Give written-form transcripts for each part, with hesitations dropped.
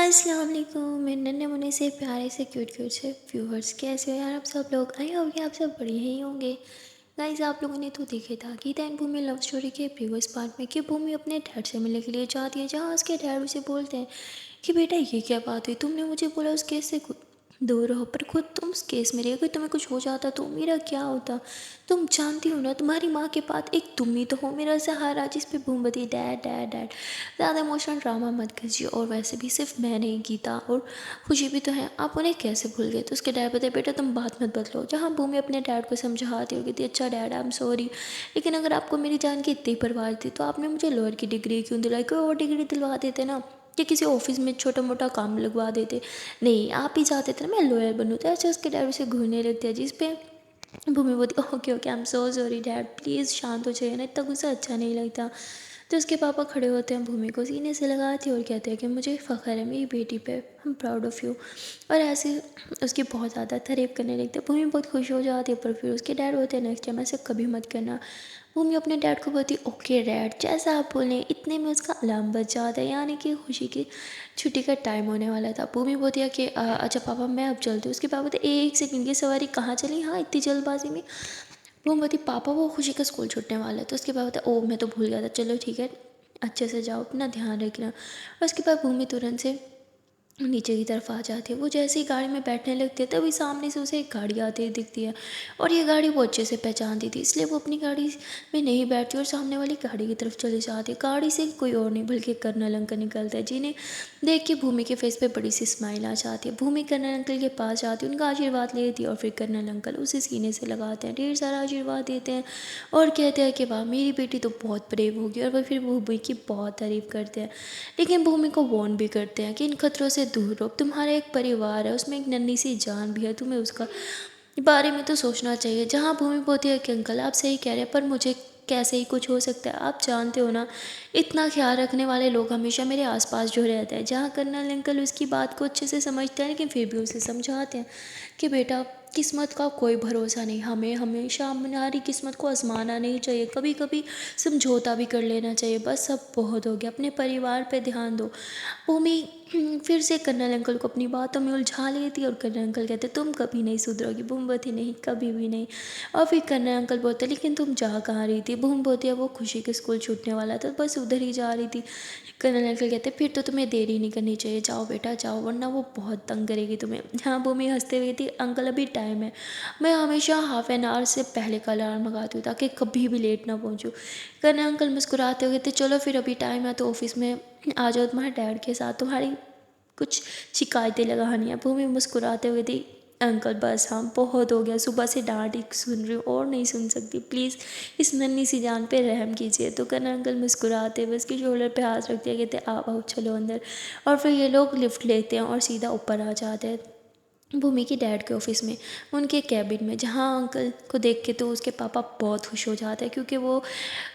अस्सलाम वालेकुम मेरे नन्हे मुन्ने से प्यारे से क्यूट क्यूट से व्यूअर्स, कैसे हो यार आप सब लोग। आई होप कि आप सब बढ़िया ही होंगे। गाइस, आप लोगों ने तो देखे था कि दैन भूमि लव स्टोरी के प्रीवियस पार्ट में कि भूमि अपने डैड से मिलने के लिए जाती है, जहाँ उसके डैड उसे बोलते हैं कि बेटा ये क्या बात हुई, तुमने मुझे बोला उस केस से दूर रहो, पर खुद तुम उस केस में रही। अगर तुम्हें कुछ हो जाता तो मेरा क्या होता। तुम जानती हो ना, तुम्हारी माँ के पास एक तुम ही तो हो, मेरा सहारा, जिस पे बूमबती डैड डैड डैड। ज़्यादा इमोशनल ड्रामा मत कीजिए, और वैसे भी सिर्फ मैं नहीं, गीता और खुशी भी तो है, आप उन्हें कैसे भूल गए। तो उसके डैड बताए बेटा तुम बात मत बदलो, जहाँ भूमि अपने डैड को समझाती होगी थी अच्छा डैड आई एम सॉरी, लेकिन अगर आपको मेरी जान की इतनी परवाह थी तो आपने मुझे लॉयर की डिग्री क्यों दिलाई, कोई और डिग्री दिलवा देते ना, या किसी ऑफिस में छोटा मोटा काम लगवा देते। नहीं, आप ही चाहते थे ना मैं लॉयर बनूँ। तो ऐसे उसके डैड उसे घूरने लगते हैं, जिस पे भूमि बोलती okay okay I am so sorry dad, please शांत हो जाइए ना, इतना गुस्सा अच्छा नहीं लगता। तो उसके पापा खड़े होते हैं, भूमि को सीने से लगाते हैं और कहते हैं कि मुझे फ़ख्र है मेरी बेटी पे, I am proud of you. और ऐसे उसकी बहुत ज़्यादा तारीफ़ करने लगते हैं। भूमि बहुत खुश हो जाती है, पर फिर उसके डैड होते हैं नेक्स्ट टाइम ऐसे कभी मत करना। भूमि अपने डैड को बोलती ओके डैड, जैसा आप बोलें। इतने में उसका अलार्म बज जाता है, यानी कि खुशी की छुट्टी का टाइम होने वाला था। भूमि बोलती है कि अच्छा पापा मैं अब चलती हूँ। उसके पापा बोलते एक सेकंड की सवारी कहाँ चली, हाँ इतनी जल्दबाजी में। वो बोलती पापा वो खुशी का स्कूल छूटने वाला है। तो उसके पापा बोलते ओ मैं तो भूल गया था, चलो ठीक है अच्छे से जाओ, अपना ध्यान रखना। और उसके बाद भूमि तुरंत से नीचे की तरफ आ जाती है। वो जैसे ही गाड़ी में बैठने लगती है तभी सामने से उसे एक गाड़ी आती हुई दिखती है, और ये गाड़ी वो अच्छे से पहचानती थी, इसलिए वो अपनी गाड़ी में नहीं बैठती और सामने वाली गाड़ी की तरफ चली जाती है। गाड़ी से कोई और नहीं बल्कि कर्नल अंकल निकलता है, जिन्हें देख के भूमि के फेस पे बड़ी सी स्माइल आ जाती है। भूमि कर्नल अंकल के पास जाती है, उनका आशीर्वाद लेती है, और फिर कर्नल अंकल उसे सीने से लगाते हैं, ढेर सारा आशीर्वाद देते हैं और कहते हैं कि वाह मेरी बेटी तो बहुत ब्रेव होगी। और वह फिर भूमि की बहुत तारीफ़ करते हैं, लेकिन भूमि को वार्न भी करते हैं कि इन खतरों से दूर रहो, तुम्हारा एक परिवार है, उसमें एक नन्ही सी जान भी है, तुम्हें उसका बारे में तो सोचना चाहिए। जहाँ भूमि बोलती है कि अंकल आप सही कह रहे हैं, पर मुझे कैसे ही कुछ हो सकता है, आप जानते हो ना, इतना ख्याल रखने वाले लोग हमेशा मेरे आसपास जो रहते हैं। जहाँ कर्नल अंकल उसकी बात को अच्छे से समझते हैं, लेकिन फिर भी उसे समझाते हैं कि बेटा किस्मत का कोई भरोसा नहीं, हमें हमेशा हमारी किस्मत को आजमाना नहीं चाहिए, कभी कभी समझौता भी कर लेना चाहिए। बस अब बहुत हो गया, अपने परिवार पे ध्यान दो। भूमि फिर से कर्नल अंकल को अपनी बातों में उलझा लेती है, और कर्नल अंकल कहते तुम कभी नहीं सुधरोगी। भूमि बोलती नहीं कभी भी नहीं। और फिर कर्नल अंकल बोलते लेकिन तुम जा कहाँ रही थी। भूमि बोलती है वो खुशी के स्कूल छूटने वाला था, बस उधर ही जा रही थी। कर्नल अंकल कहते फिर तो तुम्हें देरी नहीं करनी चाहिए, जाओ बेटा जाओ, वरना वो बहुत तंग करेगी तुम्हें। हाँ, भूमि हंसते हुए थी अंकल अभी टाइम है, मैं हमेशा हाफ एन आवर से पहले का अलार्म लगाती हूँ ताकि कभी भी लेट ना पहुँचूँ। कर्नल अंकल मुस्कुराते हुए थे चलो फिर अभी टाइम है तो ऑफिस में आ जाओ तुम्हारे डैड के साथ, तुम्हारी कुछ शिकायतें लगानी है। भूमि मुस्कुराते हुए थी अंकल बस हाँ बहुत हो गया, सुबह से डांट ही सुन रही हूँ और नहीं सुन सकती, प्लीज़ इस नन्ही सी जान पे रहम कीजिए। तो कर्नल अंकल मुस्कुराते हुए उसके शोल्डर पे हाथ रखते हैं, कहते आओ आओ चलो अंदर। और फिर ये लोग लिफ्ट लेते हैं और सीधा ऊपर आ जाते हैं भूमि की डैड के ऑफिस में, उनके कैबिन में, जहाँ अंकल को देख के तो उसके पापा बहुत खुश हो जाते हैं क्योंकि वो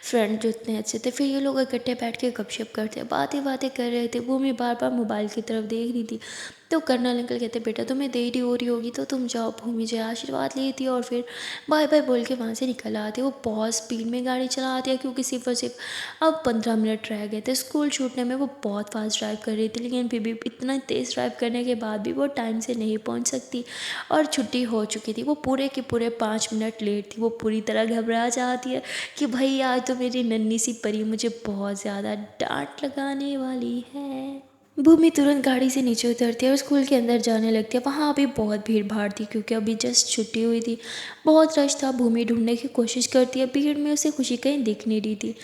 फ्रेंड जो इतने अच्छे थे। फिर ये लोग इकट्ठे बैठ के गपशप करते बातें बातें कर रहे थे। भूमि बार बार मोबाइल की तरफ देख रही थी। तो कर्नल अंकल कहते बेटा तुम्हें देरी हो रही होगी तो तुम जाओ। भूमि जो आशीर्वाद लेती है और फिर बाय बाय बोल के वहाँ से निकल आती है। वो बहुत स्पीड में गाड़ी चलाती है क्योंकि सिर्फ और सिर्फ अब 15 मिनट रह गए थे स्कूल छूटने में। वो बहुत फास्ट ड्राइव कर रही थी, लेकिन फिर भी इतना तेज़ ड्राइव करने के बाद भी वो टाइम से नहीं पहुँच सकती और छुट्टी हो चुकी थी। वो पूरे के पूरे 5 मिनट लेट थी। वो पूरी तरह घबरा जाती है कि भाई आज तो मेरी नन्ही सी परी मुझे बहुत ज़्यादा डांट लगाने वाली है। भूमि तुरंत गाड़ी से नीचे उतरती है और स्कूल के अंदर जाने लगती है। वहाँ अभी बहुत भीड़ भाड़ थी क्योंकि अभी जस्ट छुट्टी हुई थी, बहुत रश था। भूमि ढूंढने की कोशिश करती है, भीड़ में उसे खुशी कहीं दिख नहीं रही थी।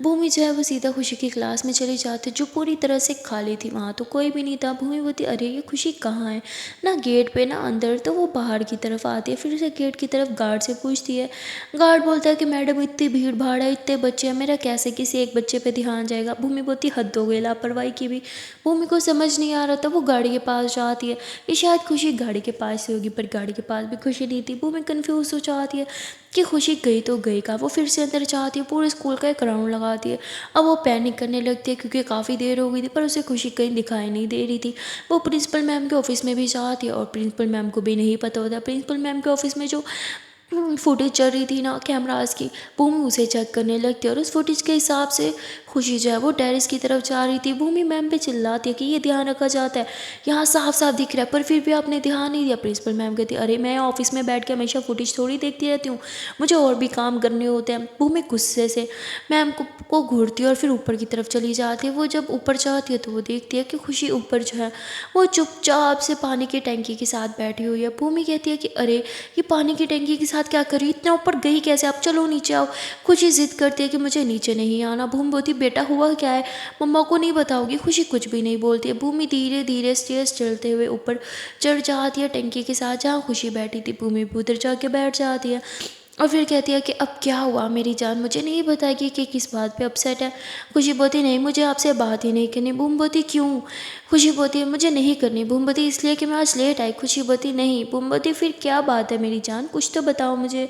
भूमि जो है वो सीधा खुशी की क्लास में चली जाती, जो पूरी तरह से खाली थी, वहाँ तो कोई भी नहीं था। भूमि बोलती अरे ये खुशी कहाँ है, ना गेट पे ना अंदर। तो वो बाहर की तरफ आती है, फिर उसे गेट की तरफ गार्ड से पूछती है। गार्ड बोलता है कि मैडम इतनी भीड़ भाड़ है, इतने बच्चे हैं, मेरा कैसे किसी एक बच्चे पे ध्यान जाएगा। भूमि बोलती हद हो गई लापरवाही की भी। भूमि को समझ नहीं आ रहा था, वो गाड़ी के पास जाती है कि शायद खुशी गाड़ी के पास ही होगी, पर गाड़ी के पास भी खुशी नहीं थी। भूमि कन्फ्यूज हो जाती है कि खुशी गई तो गई का। वो फिर से अंदर जाती है, पूरे स्कूल का एक राउंड लगाती है। अब वो पैनिक करने लगती है क्योंकि काफ़ी देर हो गई थी, पर उसे खुशी कहीं दिखाई नहीं दे रही थी। वो प्रिंसिपल मैम के ऑफिस में भी जाती है और प्रिंसिपल मैम को भी नहीं पता होता। प्रिंसिपल मैम के ऑफिस में जो फुटेज चल रही थी ना कैमरास की, भूमि उसे चेक करने लगती है और उस फुटेज के हिसाब से खुशी जो है वो टेरेस की तरफ जा रही थी। भूमि मैम पे चिल्लाती है कि ये ध्यान रखा जाता है, यहाँ साफ साफ दिख रहा है, पर फिर भी आपने ध्यान नहीं दिया। प्रिंसिपल मैम कहती है, अरे मैं ऑफिस में बैठ के हमेशा फुटेज थोड़ी देखती रहती हूँ, मुझे और भी काम करने होते हैं। भूमि गुस्से से मैम को घूरती है और फिर ऊपर की तरफ चली जाती है। वो जब ऊपर जाती है तो वो देखती है कि खुशी ऊपर जो है वो चुपचाप से पानी की टंकी के साथ बैठी हुई है। भूमि कहती है कि अरे ये पानी की टंकी के साथ क्या कर रही, इतना ऊपर गई कैसे, आप चलो नीचे आओ। खुशी जिद करती है कि मुझे नीचे नहीं आना। भूमि बोलती बेटा हुआ क्या है, मम्मा को नहीं बताओगी। खुशी कुछ भी नहीं बोलती है। भूमि धीरे धीरे स्टेयर्स चढ़ते हुए ऊपर चढ़ जाती है टंकी के साथ जहाँ खुशी बैठी थी। भूमि भी उधर जाके बैठ जाती है और फिर कहती है कि अब क्या हुआ मेरी जान, मुझे नहीं बताएगी कि किस बात पे अपसेट है। खुशी बोलती नहीं, मुझे आपसे बात ही नहीं करनी। भूमि बोलती क्यों। खुशी बोलती है मुझे नहीं करनी। भूमि बोलती इसलिए कि मैं आज लेट आई। खुशी बोलती नहीं। भूमि बोलती फिर क्या बात है मेरी जान, कुछ तो बताओ मुझे।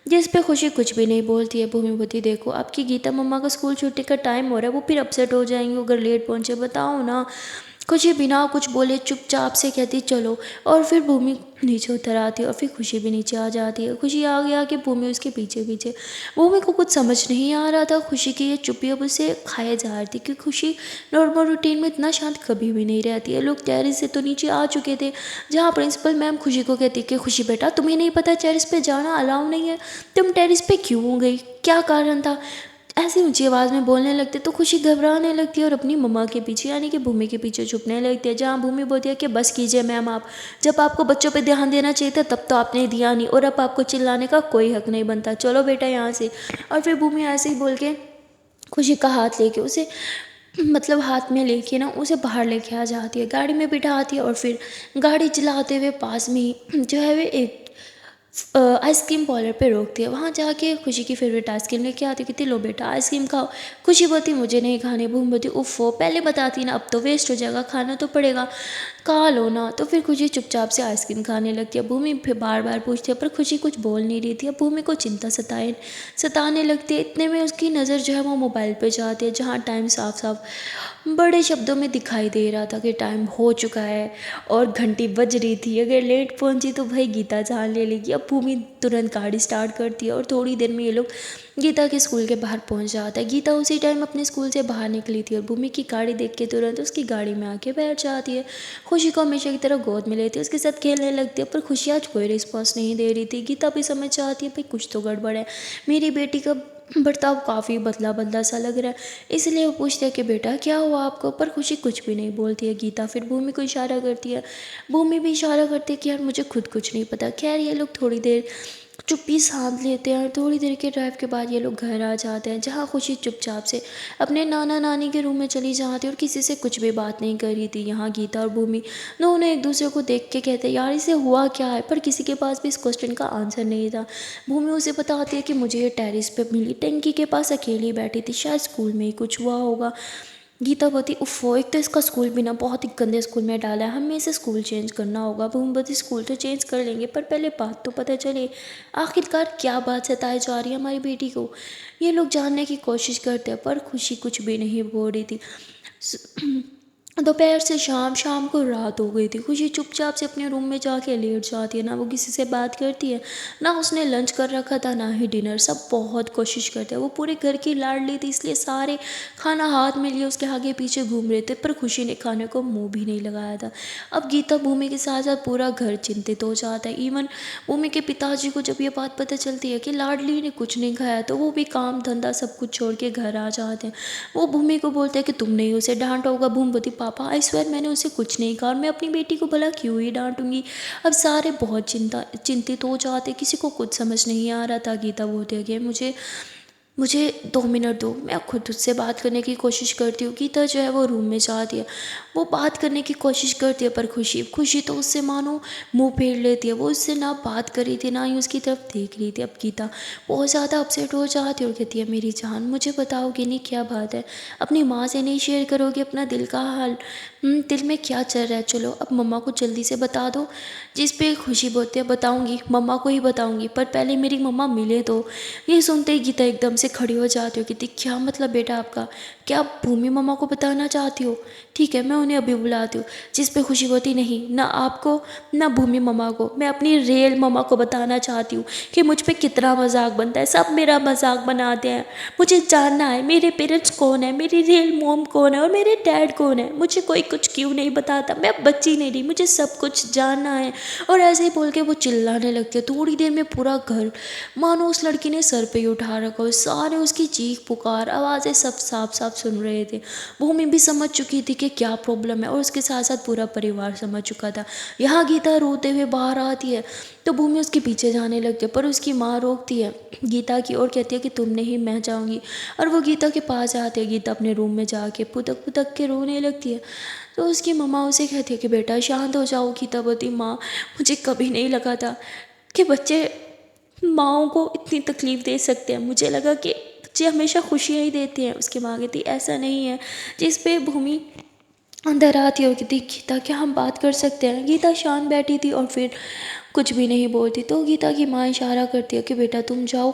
जिस पे खुशी कुछ भी नहीं बोलती है। भूमि बोलती देखो आपकी गीता मम्मा का स्कूल छुट्टी का टाइम हो रहा है, वो फिर अपसेट हो जाएंगी अगर लेट पहुँचे, बताओ ना। खुशी बिना कुछ बोले चुपचाप से कहती चलो, और फिर भूमि नीचे उतर आती है और फिर खुशी भी नीचे आ जाती है। खुशी आगे आके भूमि उसके पीछे पीछे। भूमि को कुछ समझ नहीं आ रहा था, खुशी की ये चुप्पी अब उसे खाए जा रही थी, क्योंकि खुशी नॉर्मल रूटीन में इतना शांत कभी भी नहीं रहती है। लोग टेरिस से तो नीचे आ चुके थे, जहाँ प्रिंसिपल मैम खुशी को कहती कि खुशी बेटा तुम्हें नहीं पता टेरिस पे जाना अलाउ नहीं है, तुम टेरिस पे क्यों गई, क्या कारण था। ऐसी ऊंची आवाज़ में बोलने लगते तो खुशी घबराने लगती है और अपनी मम्मा के पीछे यानी कि भूमि के पीछे छुपने लगती है। जहाँ भूमि बोलती है कि बस कीजिए मैम, आप जब आपको बच्चों पे ध्यान देना चाहिए था तब तो आपने दिया नहीं, और अब आपको चिल्लाने का कोई हक नहीं बनता, चलो बेटा यहाँ से। और फिर भूमि ऐसे ही बोल के खुशी का हाथ लेके उसे मतलब हाथ में लेके ना उसे बाहर लेके आ जाती है, गाड़ी में बिठाती है और फिर गाड़ी चलाते हुए पास में ही जो है वे एक आइसक्रीम पार्लर पे रोकती है। वहाँ जाके खुशी की फेवरेट आइसक्रीम लेके आती है, कहती लो बेटा आइसक्रीम खाओ। खुशी बोलती मुझे नहीं खाने। भूमि बोलती उफ़ो पहले बताती ना, अब तो वेस्ट हो जाएगा, खाना तो पड़ेगा, खा लो ना। तो फिर खुशी चुपचाप से आइसक्रीम खाने लगती है। भूमि फिर बार बार पूछती है पर खुशी कुछ बोल नहीं रही थी। अब भूमि को चिंता सताने लगती है। इतने में उसकी नज़र जो है वो मोबाइल पे जाती है, जहाँ टाइम साफ साफ बड़े शब्दों में दिखाई दे रहा था कि टाइम हो चुका है और घंटी बज रही थी। अगर लेट पहुंची तो भाई गीता जान ले लेगी। अब भूमि तुरंत गाड़ी स्टार्ट करती है और थोड़ी देर में ये लोग गीता के स्कूल के बाहर पहुंच जाता है। गीता उसी टाइम अपने स्कूल से बाहर निकली थी और भूमि की गाड़ी देख के तुरंत उसकी गाड़ी में आके बैठ जाती है। खुशी को हमेशा की तरह गोद में लेती है, उसके साथ खेलने लगती है, पर खुशी आज कोई रिस्पॉन्स नहीं दे रही थी। गीता भी समझ जाती है भाई कुछ तो गड़बड़ है, मेरी बेटी का बर्ताव काफ़ी बदला बदला सा लग रहा है। इसलिए वो पूछते हैं कि बेटा क्या हुआ आपको, पर खुशी कुछ भी नहीं बोलती है। गीता फिर भूमि को इशारा करती है, भूमि भी इशारा करती है कि यार मुझे खुद कुछ नहीं पता। खैर ये लोग थोड़ी देर चुप्पी साध लेते हैं और थोड़ी देर के ड्राइव के बाद ये लोग घर आ जाते हैं, जहाँ खुशी चुपचाप से अपने नाना नानी के रूम में चली जाती है और किसी से कुछ भी बात नहीं कर रही थी। यहाँ गीता और भूमि दोनों एक दूसरे को देख के कहते हैं यार इसे हुआ क्या है, पर किसी के पास भी इस क्वेश्चन का आंसर नहीं था। भूमि उसे बताती है कि मुझे ये टेरिस पे मिली, टंकी के पास अकेली बैठी थी, शायद स्कूल में ही कुछ हुआ होगा। गीता बोती उफ़ो एक तो इसका स्कूल भी ना बहुत ही गंदे स्कूल में डाला है, हमें इसे स्कूल चेंज करना होगा। भूमि बोती स्कूल तो चेंज कर लेंगे पर पहले बात तो पता चले आखिरकार क्या बात सताई जा रही है हमारी बेटी को। ये लोग जानने की कोशिश करते हैं पर खुशी कुछ भी नहीं बोल रही थी। दोपहर से शाम, शाम को रात हो गई थी। खुशी चुपचाप से अपने रूम में जाके लेट जाती है, ना वो किसी से बात करती है, ना उसने लंच कर रखा था, ना ही डिनर। सब बहुत कोशिश करते हैं, वो पूरे घर की लाडली थी इसलिए सारे खाना हाथ में लिए उसके आगे पीछे घूम रहे थे, पर खुशी ने खाने को मुंह भी नहीं लगाया था। अब गीता भूमि के साथ साथ पूरा घर चिंतित हो जाता है। इवन भूमि के पिताजी को जब ये बात पता चलती है कि लाडली ने कुछ नहीं खाया तो वो भी काम धंधा सब कुछ छोड़ के घर आ जाते हैं। वो भूमि को बोलते हैं कि तुमने ही उसे डांटा होगा। भूमि बोलती पापा आई स्वेयर मैंने उसे कुछ नहीं कहा और मैं अपनी बेटी को भला क्यों ही डांटूंगी। अब सारे बहुत चिंतित हो जाते, किसी को कुछ समझ नहीं आ रहा था। गीता बोलती है कि मुझे 2 मिनट दो, मैं खुद उससे बात करने की कोशिश करती हूँ। गीता जो है वो रूम में जाती है, वो बात करने की कोशिश करती है, पर खुशी तो उससे मानो मुंह फेर लेती है। वो उससे ना बात कर रही थी ना ही उसकी तरफ देख रही थी। अब गीता बहुत ज़्यादा अपसेट हो जाती है और कहती है मेरी जान मुझे बताओगी नहीं क्या बात है, अपनी माँ से नहीं शेयर करोगे अपना दिल का हाल, दिल में क्या चल रहा है, चलो अब मम्मा को जल्दी से बता दो। जिस पे खुशी बोलती है बताऊँगी, मम्मा को ही बताऊँगी, पर पहले मेरी मम्मा मिले तो। ये सुनते ही गीता एकदम से से खड़ी हो जाती हो। कहती क्या मतलब बेटा आपका, क्या आप भूमि मम्मा को बताना चाहती हो? ठीक है, मैं उन्हें अभी बुलाती हूँ। जिस पे खुशी होती नहीं, ना आपको ना भूमि मम्मा को, मैं अपनी रियल मम्मा को बताना चाहती हूँ कि मुझ पे कितना मजाक बनता है। सब मेरा मजाक बनाते हैं। मुझे जानना है मेरे पेरेंट्स कौन है, मेरी रियल मॉम कौन है और मेरे डैड कौन है। मुझे कोई कुछ क्यों नहीं बताता, मैं अब बच्ची नहीं रही, मुझे सब कुछ जानना है। और ऐसे ही बोल के वो चिल्लाने लगती है। थोड़ी देर में पूरा घर मानो उस लड़की ने सर पे ही उठा रखा हो। सारे उसकी चीख पुकार आवाज़ें सब साफ साफ सुन रहे थे। भूमि भी समझ चुकी थी कि क्या प्रॉब्लम है और उसके साथ साथ पूरा परिवार समझ चुका था। यहाँ गीता रोते हुए बाहर आती है तो भूमि उसके पीछे जाने लगती है, पर उसकी माँ रोकती है गीता की और कहती है कि तुम नहीं, मैं जाऊँगी। और वो गीता के पास आती है। गीता अपने रूम में जाके पुतक पुतक के रोने लगती है। तो उसकी मम्मा उसे कहती है कि बेटा शांत हो जाओ। गीता बोलती माँ, मुझे कभी नहीं लगा था कि बच्चे माँओं को इतनी तकलीफ़ दे सकते हैं। मुझे लगा कि बच्चे हमेशा खुशियाँ ही देते हैं। उसकी माँ कहती ऐसा नहीं है। जिस पे भूमि अंदर आती और कहती गीता क्या हम बात कर सकते हैं? गीता शांत बैठी थी और फिर कुछ भी नहीं बोलती। तो गीता की माँ इशारा करती है कि बेटा तुम जाओ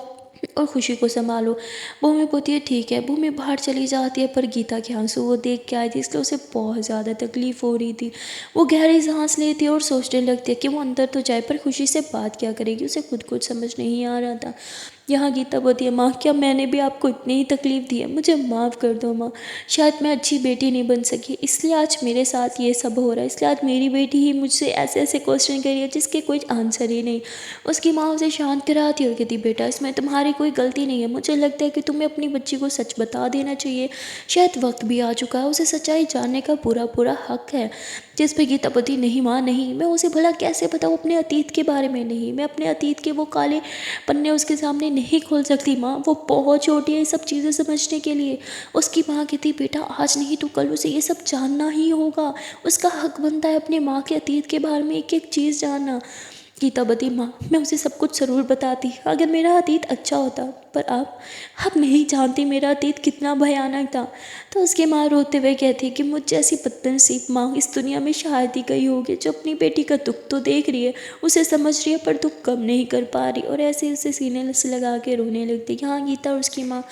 और खुशी को संभालो। भूमि बोलती है ठीक है। भूमि बाहर चली जाती है, पर गीता के आंसू वो देख के आई थी, इसलिए उसे बहुत ज़्यादा तकलीफ़ हो रही थी। वो गहरी सांस लेती है और सोचने लगती है कि वो अंदर तो जाए पर खुशी से बात क्या करेगी। उसे खुद कुछ समझ नहीं आ रहा था। यहाँ गीता बोलती है माँ, क्या मैंने भी आपको इतनी ही तकलीफ़ दी है? मुझे माफ़ कर दो माँ। शायद मैं अच्छी बेटी नहीं बन सकी, इसलिए आज मेरे साथ ये सब हो रहा है। इसलिए आज मेरी बेटी ही मुझसे ऐसे ऐसे क्वेश्चन कर रही है जिसके कोई आंसर ही नहीं। उसकी माँ उसे शांत कराती और कहती बेटा इसमें तुम्हारी कोई गलती नहीं है। मुझे लगता है कि तुम्हें अपनी बच्ची को सच बता देना चाहिए। शायद वक्त भी आ चुका है, उसे सच्चाई जानने का पूरा पूरा हक है। जिस पे गीता बोलती नहीं माँ नहीं, मैं उसे भला कैसे बताऊँ अपने अतीत के बारे में? नहीं, मैं अपने अतीत के वो काले पन्ने उसके सामने नहीं खोल सकती माँ। वो बहुत छोटी है ये सब चीज़ें समझने के लिए। उसकी माँ कहती बेटा आज नहीं तो कल उसे ये सब जानना ही होगा। उसका हक बनता है अपने माँ के अतीत के बारे में एक एक चीज़ जानना। गीता बती माँ, मैं उसे सब कुछ ज़रूर बताती अगर मेरा अतीत अच्छा होता, पर आप नहीं जानती मेरा अतीत कितना भयानक था। तो उसकी माँ रोते हुए कहती कि मुझ जैसी बदनसीब माँ इस दुनिया में शायद ही कहीं होगी जो अपनी बेटी का दुख तो देख रही है, उसे समझ रही है, पर दुख कम नहीं कर पा रही। और ऐसे उसे सीने से लगा के रोने लगती। यहाँ गीता और उसकी माँ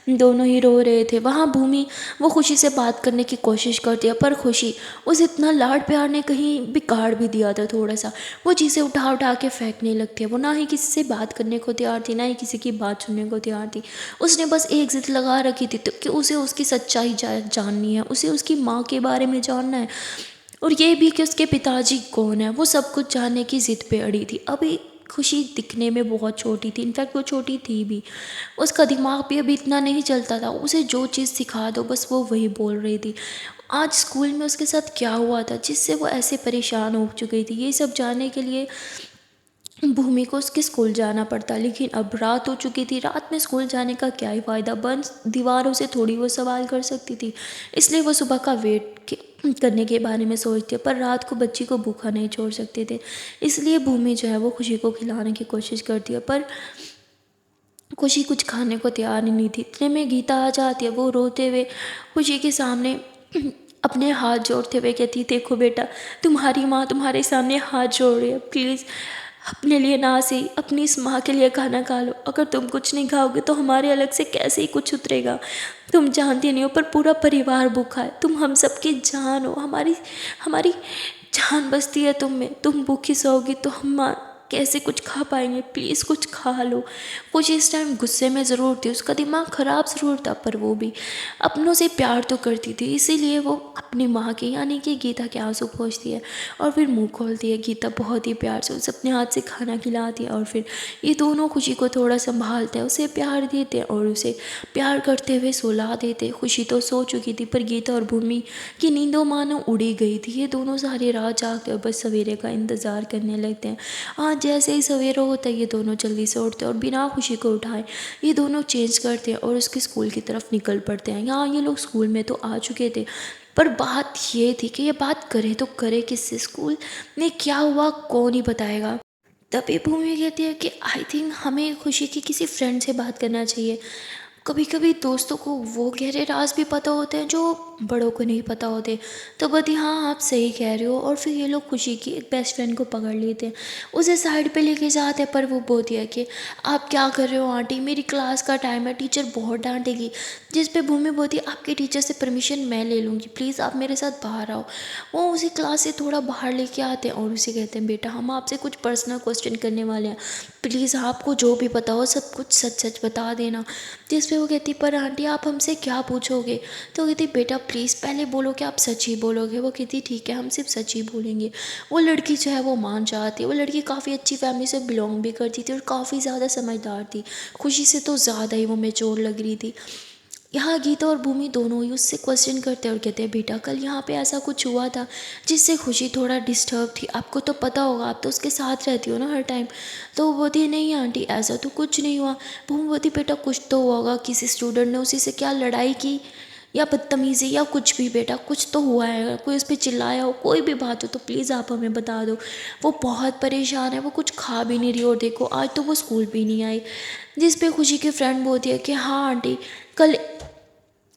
दोनों ही रो रहे थे। वहाँ भूमि वो खुशी से बात करने की कोशिश करती है, पर खुशी उसे इतना लाड प्यार ने कहीं बिगाड़ भी दिया था थोड़ा सा। वो चीज़ें उठा उठा के फेंकने लगती है। वो ना ही किसी से बात करने को तैयार थी, ना ही किसी की बात सुनने को तैयार थी। उसने बस एक जिद लगा रखी थी तो कि उसे उसकी सच्चाई जाननी है, उसे उसकी माँ के बारे में जानना है, और ये भी कि उसके पिताजी कौन है। वो सब कुछ जानने की जिद पे अड़ी थी। अभी खुशी दिखने में बहुत छोटी थी, इनफैक्ट वो छोटी थी भी। उसका दिमाग भी अभी इतना नहीं चलता था। उसे जो चीज़ सिखा दो बस वो वही बोल रही थी। आज स्कूल में उसके साथ क्या हुआ था जिससे वो ऐसे परेशान हो चुकी थी, ये सब जानने के लिए भूमि को उसके स्कूल जाना पड़ता। लेकिन अब रात हो चुकी थी। रात में स्कूल जाने का क्या ही फ़ायदा, बंद दीवारों से थोड़ी वो सवाल कर सकती थी। इसलिए वो सुबह का करने के बारे में सोचती है, पर रात को बच्ची को भूखा नहीं छोड़ सकते थे। इसलिए भूमि जो है वो खुशी को खिलाने की कोशिश करती है, पर खुशी कुछ खाने को तैयार ही नहीं थी। इतने में गीता आ जाती है। वो रोते हुए खुशी के सामने अपने हाथ जोड़ते हुए कहती देखो बेटा, तुम्हारी माँ तुम्हारे सामने हाथ जोड़ रही है, प्लीज़ अपने लिए ना सही अपनी इस माँ के लिए खाना खा लो। अगर तुम कुछ नहीं खाओगे तो हमारे अलग से कैसे ही कुछ उतरेगा। तुम जानती नहीं हो पर पूरा परिवार भूखा है। तुम हम सबकी जान हो, हमारी हमारी जान बसती है तुम में। तुम भूखी सोओगी तो हम कैसे कुछ खा पाएंगे, प्लीज़ कुछ खा लो। कुछ इस टाइम गुस्से में ज़रूर थी, उसका दिमाग ख़राब ज़रूर था, पर वो भी अपनों से प्यार तो करती थी। इसीलिए वो अपनी माँ के यानी कि गीता के आंसू पोंछती है और फिर मुंह खोलती है। गीता बहुत ही प्यार से उसे अपने हाथ से खाना खिलाती है और फिर ये दोनों खुशी को थोड़ा संभालते हैं, उसे प्यार देते हैं और उसे प्यार करते हुए सुला देते। खुशी तो सो चुकी थी, पर गीता और भूमि की नींदों मानो उड़ी गई थी। ये दोनों सारी रात जाकर बस सवेरे का इंतज़ार करने लगते हैं। आज जैसे ही सवेरा होता है ये दोनों जल्दी से उठते हैं और बिना खुशी को उठाए ये दोनों चेंज करते हैं और उसके स्कूल की तरफ निकल पड़ते हैं। यहाँ ये लोग स्कूल में तो आ चुके थे, पर बात ये थी कि ये बात करे तो करे किससे, स्कूल में क्या हुआ कौन ही बताएगा। तभी भूमि कहती है कि आई थिंक हमें खुशी की किसी फ्रेंड से बात करना चाहिए। कभी कभी दोस्तों को वो गहरे राज भी पता होते हैं जो बड़ों को नहीं पता होते। तो बदी हाँ, आप सही कह रहे हो। और फिर ये लोग खुशी की एक बेस्ट फ्रेंड को पकड़ लेते हैं, उसे साइड पे लेके जाते हैं, पर वो बोलती है कि आप क्या कर रहे हो आंटी, मेरी क्लास का टाइम है, टीचर बहुत डांटेगी। जिस पे भूमि बोलती है आपके टीचर से परमिशन मैं ले लूँगी, प्लीज़ आप मेरे साथ बाहर आओ। वो उसे क्लास से थोड़ा बाहर लेके आते हैं और उसे कहते हैं बेटा हम आपसे कुछ पर्सनल क्वेश्चन करने वाले हैं, प्लीज़ आपको जो भी पता हो सब कुछ सच सच बता देना। जिस पे वो कहती पर आंटी आप हमसे क्या पूछोगे। तो वो कहती बेटा प्लीज़ पहले बोलो कि आप सच ही बोलोगे। वो कहती ठीक है हम सिर्फ सच ही बोलेंगे। वो लड़की जो है वो मान जाती है। वो लड़की काफ़ी अच्छी फैमिली से बिलोंग भी करती थी और काफ़ी ज़्यादा समझदार थी, खुशी से तो ज़्यादा ही वो मेच्योर लग रही थी। यहाँ गीता और भूमि दोनों ही उससे क्वेश्चन करते हैं और कहते हैं बेटा कल यहाँ पे ऐसा कुछ हुआ था जिससे खुशी थोड़ा डिस्टर्ब थी, आपको तो पता होगा, आप तो उसके साथ रहती हो ना हर टाइम। तो वो बोलती है नहीं आंटी ऐसा तो कुछ नहीं हुआ। भूमि बोलती बेटा कुछ तो हुआ होगा, किसी स्टूडेंट ने उसी से क्या लड़ाई की या बदतमीज़ी या कुछ भी, बेटा कुछ तो हुआ है, कोई उस पर चिल्लाया हो, कोई भी बात हो तो प्लीज़ आप हमें बता दो। वो बहुत परेशान है, वो कुछ खा भी नहीं रही और देखो आज तो वो स्कूल भी नहीं आई। जिस पे खुशी की फ्रेंड बोलती है कि हाँ आंटी कल